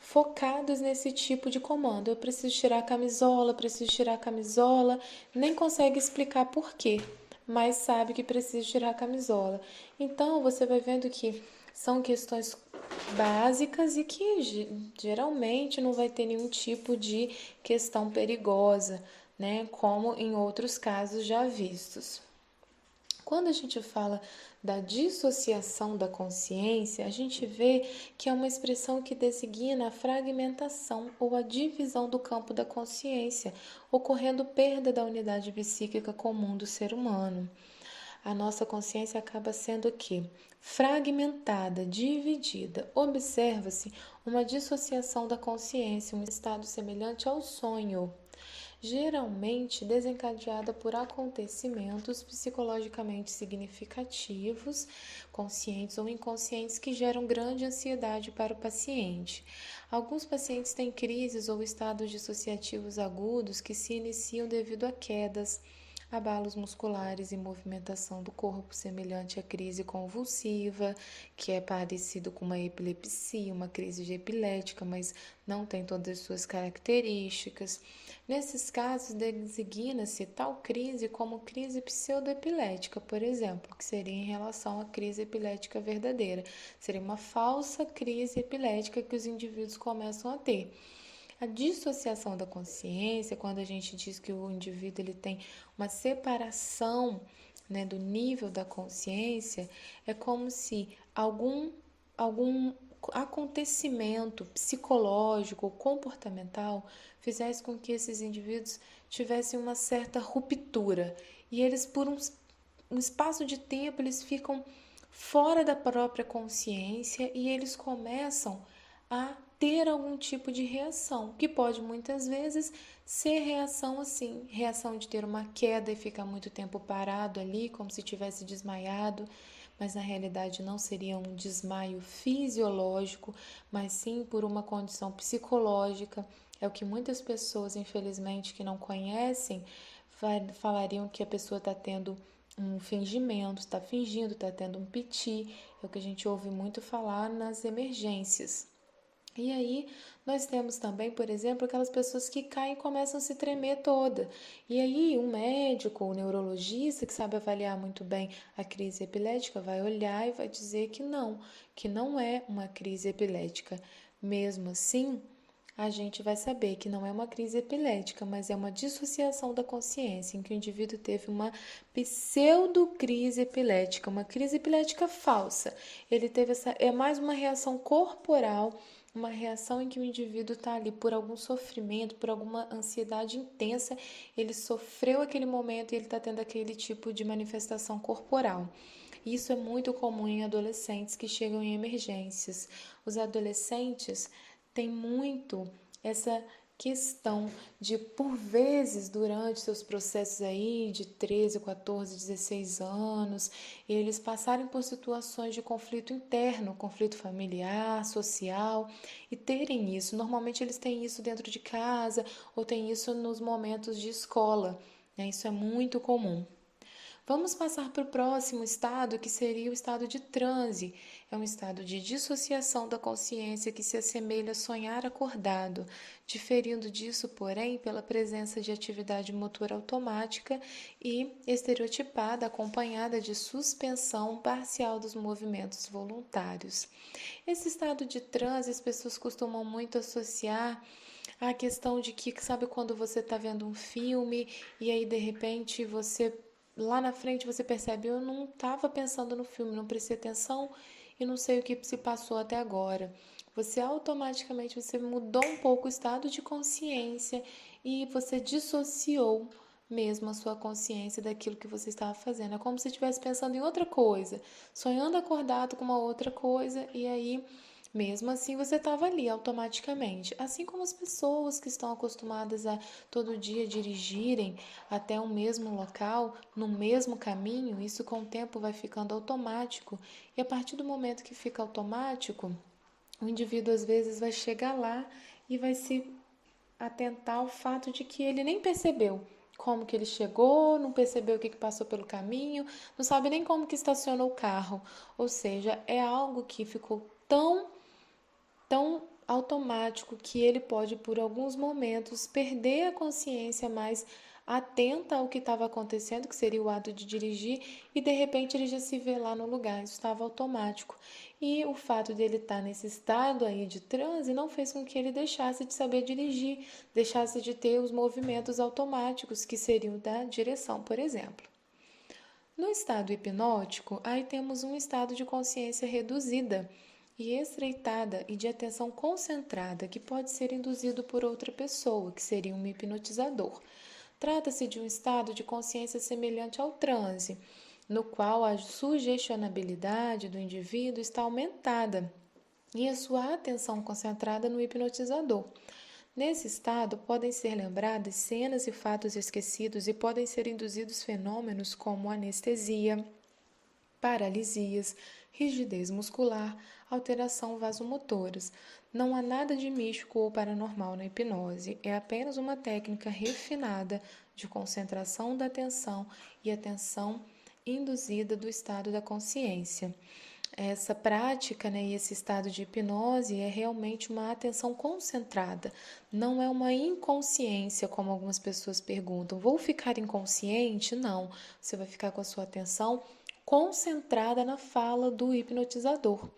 focados nesse tipo de comando. Eu preciso tirar a camisola, nem consegue explicar por quê, mas sabe que precisa tirar a camisola. Então você vai vendo que são questões básicas e que geralmente não vai ter nenhum tipo de questão perigosa, né? Como em outros casos já vistos. Quando a gente fala da dissociação da consciência, a gente vê que é uma expressão que designa a fragmentação ou a divisão do campo da consciência, ocorrendo perda da unidade psíquica comum do ser humano. A nossa consciência acaba sendo o quê? Fragmentada, dividida. Observa-se uma dissociação da consciência, um estado semelhante ao sonho, geralmente desencadeada por acontecimentos psicologicamente significativos, conscientes ou inconscientes, que geram grande ansiedade para o paciente. Alguns pacientes têm crises ou estados dissociativos agudos que se iniciam devido a quedas, abalos musculares e movimentação do corpo, semelhante à crise convulsiva, que é parecido com uma epilepsia, uma crise epilética, mas não tem todas as suas características. Nesses casos, designa-se tal crise como crise pseudoepilética, por exemplo, que seria em relação à crise epilética verdadeira. Seria uma falsa crise epilética que os indivíduos começam a ter. A dissociação da consciência, quando a gente diz que o indivíduo ele tem uma separação, né, do nível da consciência, é como se algum acontecimento psicológico ou comportamental fizesse com que esses indivíduos tivessem uma certa ruptura e eles por um espaço de tempo eles ficam fora da própria consciência e eles começam a ter algum tipo de reação, que pode muitas vezes ser reação assim, reação de ter uma queda e ficar muito tempo parado ali, como se tivesse desmaiado, mas na realidade não seria um desmaio fisiológico, mas sim por uma condição psicológica. É o que muitas pessoas, infelizmente, que não conhecem, falariam que a pessoa está tendo um fingimento, está fingindo, está tendo um piti. É o que a gente ouve muito falar nas emergências. E aí, nós temos também, por exemplo, aquelas pessoas que caem e começam a se tremer toda. E aí, um médico, um neurologista que sabe avaliar muito bem a crise epilética vai olhar e vai dizer que não é uma crise epilética. Mesmo assim, a gente vai saber que não é uma crise epilética, mas é uma dissociação da consciência, em que o indivíduo teve uma pseudocrise epilética, uma crise epilética falsa. Ele teve é mais uma reação corporal, uma reação em que o indivíduo está ali por algum sofrimento, por alguma ansiedade intensa, ele sofreu aquele momento e ele está tendo aquele tipo de manifestação corporal. Isso é muito comum em adolescentes que chegam em emergências. Os adolescentes têm muito essa questão de, por vezes, durante seus processos aí de 13, 14, 16 anos, eles passarem por situações de conflito interno, conflito familiar, social, e terem isso. Normalmente eles têm isso dentro de casa ou têm isso nos momentos de escola, né? Isso é muito comum. Vamos passar para o próximo estado, que seria o estado de transe. É um estado de dissociação da consciência que se assemelha a sonhar acordado, diferindo disso, porém, pela presença de atividade motora automática e estereotipada, acompanhada de suspensão parcial dos movimentos voluntários. Esse estado de transe as pessoas costumam muito associar à questão de que, sabe quando você está vendo um filme e aí de repente você lá na frente você percebe, eu não estava pensando no filme, não prestei atenção e não sei o que se passou até agora. Você automaticamente você mudou um pouco o estado de consciência e você dissociou mesmo a sua consciência daquilo que você estava fazendo. É como se estivesse pensando em outra coisa, sonhando acordado com uma outra coisa e aí mesmo assim, você estava ali automaticamente. Assim como as pessoas que estão acostumadas a todo dia dirigirem até o mesmo local, no mesmo caminho, isso com o tempo vai ficando automático. E a partir do momento que fica automático, o indivíduo às vezes vai chegar lá e vai se atentar ao fato de que ele nem percebeu como que ele chegou, não percebeu o que passou pelo caminho, não sabe nem como que estacionou o carro. Ou seja, é algo que ficou tão automático que ele pode, por alguns momentos, perder a consciência mais atenta ao que estava acontecendo, que seria o ato de dirigir, e de repente ele já se vê lá no lugar, isso estava automático. E o fato dele estar nesse estado aí de transe não fez com que ele deixasse de saber dirigir, deixasse de ter os movimentos automáticos, que seriam da direção, por exemplo. No estado hipnótico, aí temos um estado de consciência reduzida e estreitada e de atenção concentrada que pode ser induzido por outra pessoa, que seria um hipnotizador. Trata-se de um estado de consciência semelhante ao transe, no qual a sugestionabilidade do indivíduo está aumentada e a sua atenção concentrada no hipnotizador. Nesse estado, podem ser lembradas cenas e fatos esquecidos e podem ser induzidos fenômenos como anestesia, paralisias, rigidez muscular, alteração vasomotoras. Não há nada de místico ou paranormal na hipnose, é apenas uma técnica refinada de concentração da atenção e atenção induzida do estado da consciência. Essa prática, né, e esse estado de hipnose é realmente uma atenção concentrada, não é uma inconsciência, como algumas pessoas perguntam. Vou ficar inconsciente? Não, você vai ficar com a sua atenção concentrada na fala do hipnotizador.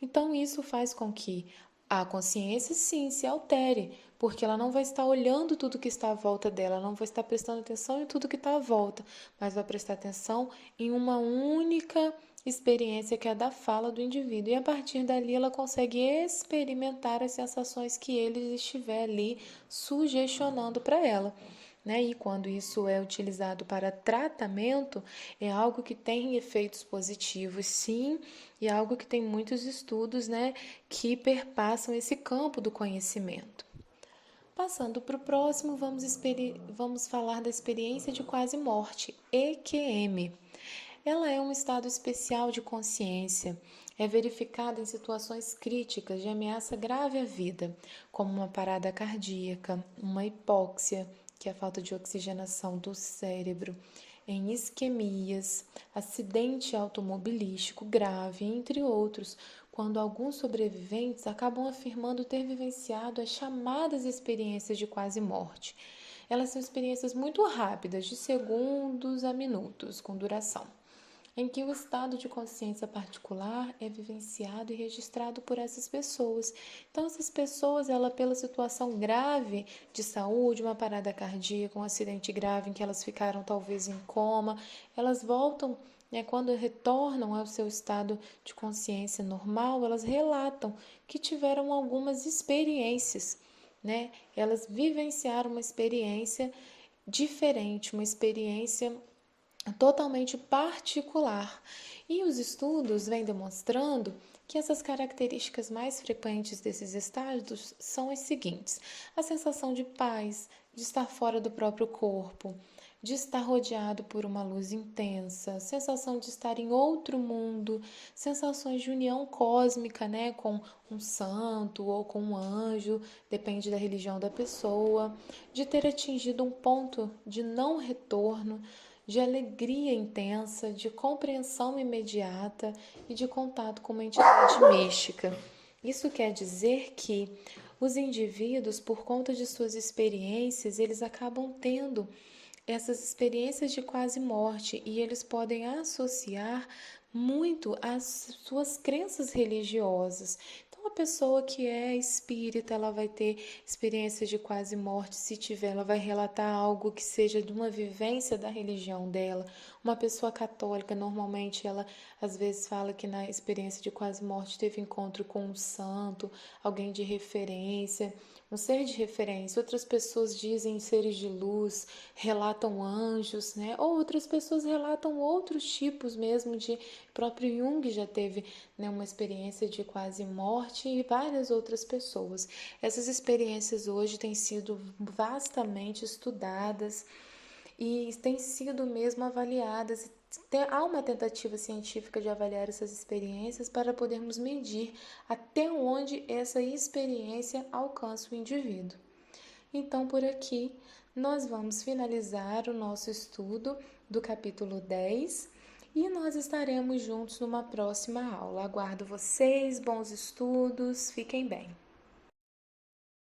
Então, isso faz com que a consciência, sim, se altere, porque ela não vai estar olhando tudo que está à volta dela, ela não vai estar prestando atenção em tudo que está à volta, mas vai prestar atenção em uma única experiência que é da fala do indivíduo. E a partir dali ela consegue experimentar as sensações que ele estiver ali sugestionando para ela. Né? E quando isso é utilizado para tratamento, é algo que tem efeitos positivos, sim, e é algo que tem muitos estudos, né, que perpassam esse campo do conhecimento. Passando para o próximo, vamos falar da experiência de quase morte, EQM. Ela é um estado especial de consciência. É verificada em situações críticas de ameaça grave à vida, como uma parada cardíaca, uma hipóxia, que é a falta de oxigenação do cérebro, em isquemias, acidente automobilístico grave, entre outros, quando alguns sobreviventes acabam afirmando ter vivenciado as chamadas experiências de quase morte. Elas são experiências muito rápidas, de segundos a minutos, com duração, em que o estado de consciência particular é vivenciado e registrado por essas pessoas. Então, essas pessoas, ela pela situação grave de saúde, uma parada cardíaca, um acidente grave em que elas ficaram talvez em coma, elas voltam, né, quando retornam ao seu estado de consciência normal, elas relatam que tiveram algumas experiências, né? Elas vivenciaram uma experiência diferente, uma experiência totalmente particular. E os estudos vêm demonstrando que essas características mais frequentes desses estados são as seguintes: a sensação de paz, de estar fora do próprio corpo, de estar rodeado por uma luz intensa, sensação de estar em outro mundo, sensações de união cósmica, né, com um santo ou com um anjo, depende da religião da pessoa, de ter atingido um ponto de não retorno, de alegria intensa, de compreensão imediata e de contato com uma entidade mística. Isso quer dizer que os indivíduos, por conta de suas experiências, eles acabam tendo essas experiências de quase morte e eles podem associar muito às suas crenças religiosas. Então, a pessoa que é espírita, ela vai ter experiências de quase morte, se tiver, ela vai relatar algo que seja de uma vivência da religião dela. Uma pessoa católica, normalmente, ela às vezes fala que na experiência de quase morte teve encontro com um santo, alguém de referência, um ser de referência. Outras pessoas dizem seres de luz, relatam anjos, né? Ou outras pessoas relatam outros tipos mesmo de... próprio Jung já teve, né, uma experiência de quase morte e várias outras pessoas. Essas experiências hoje têm sido vastamente estudadas e têm sido mesmo avaliadas. Há uma tentativa científica de avaliar essas experiências para podermos medir até onde essa experiência alcança o indivíduo. Então, por aqui, nós vamos finalizar o nosso estudo do capítulo 10 e nós estaremos juntos numa próxima aula. Aguardo vocês, bons estudos, fiquem bem.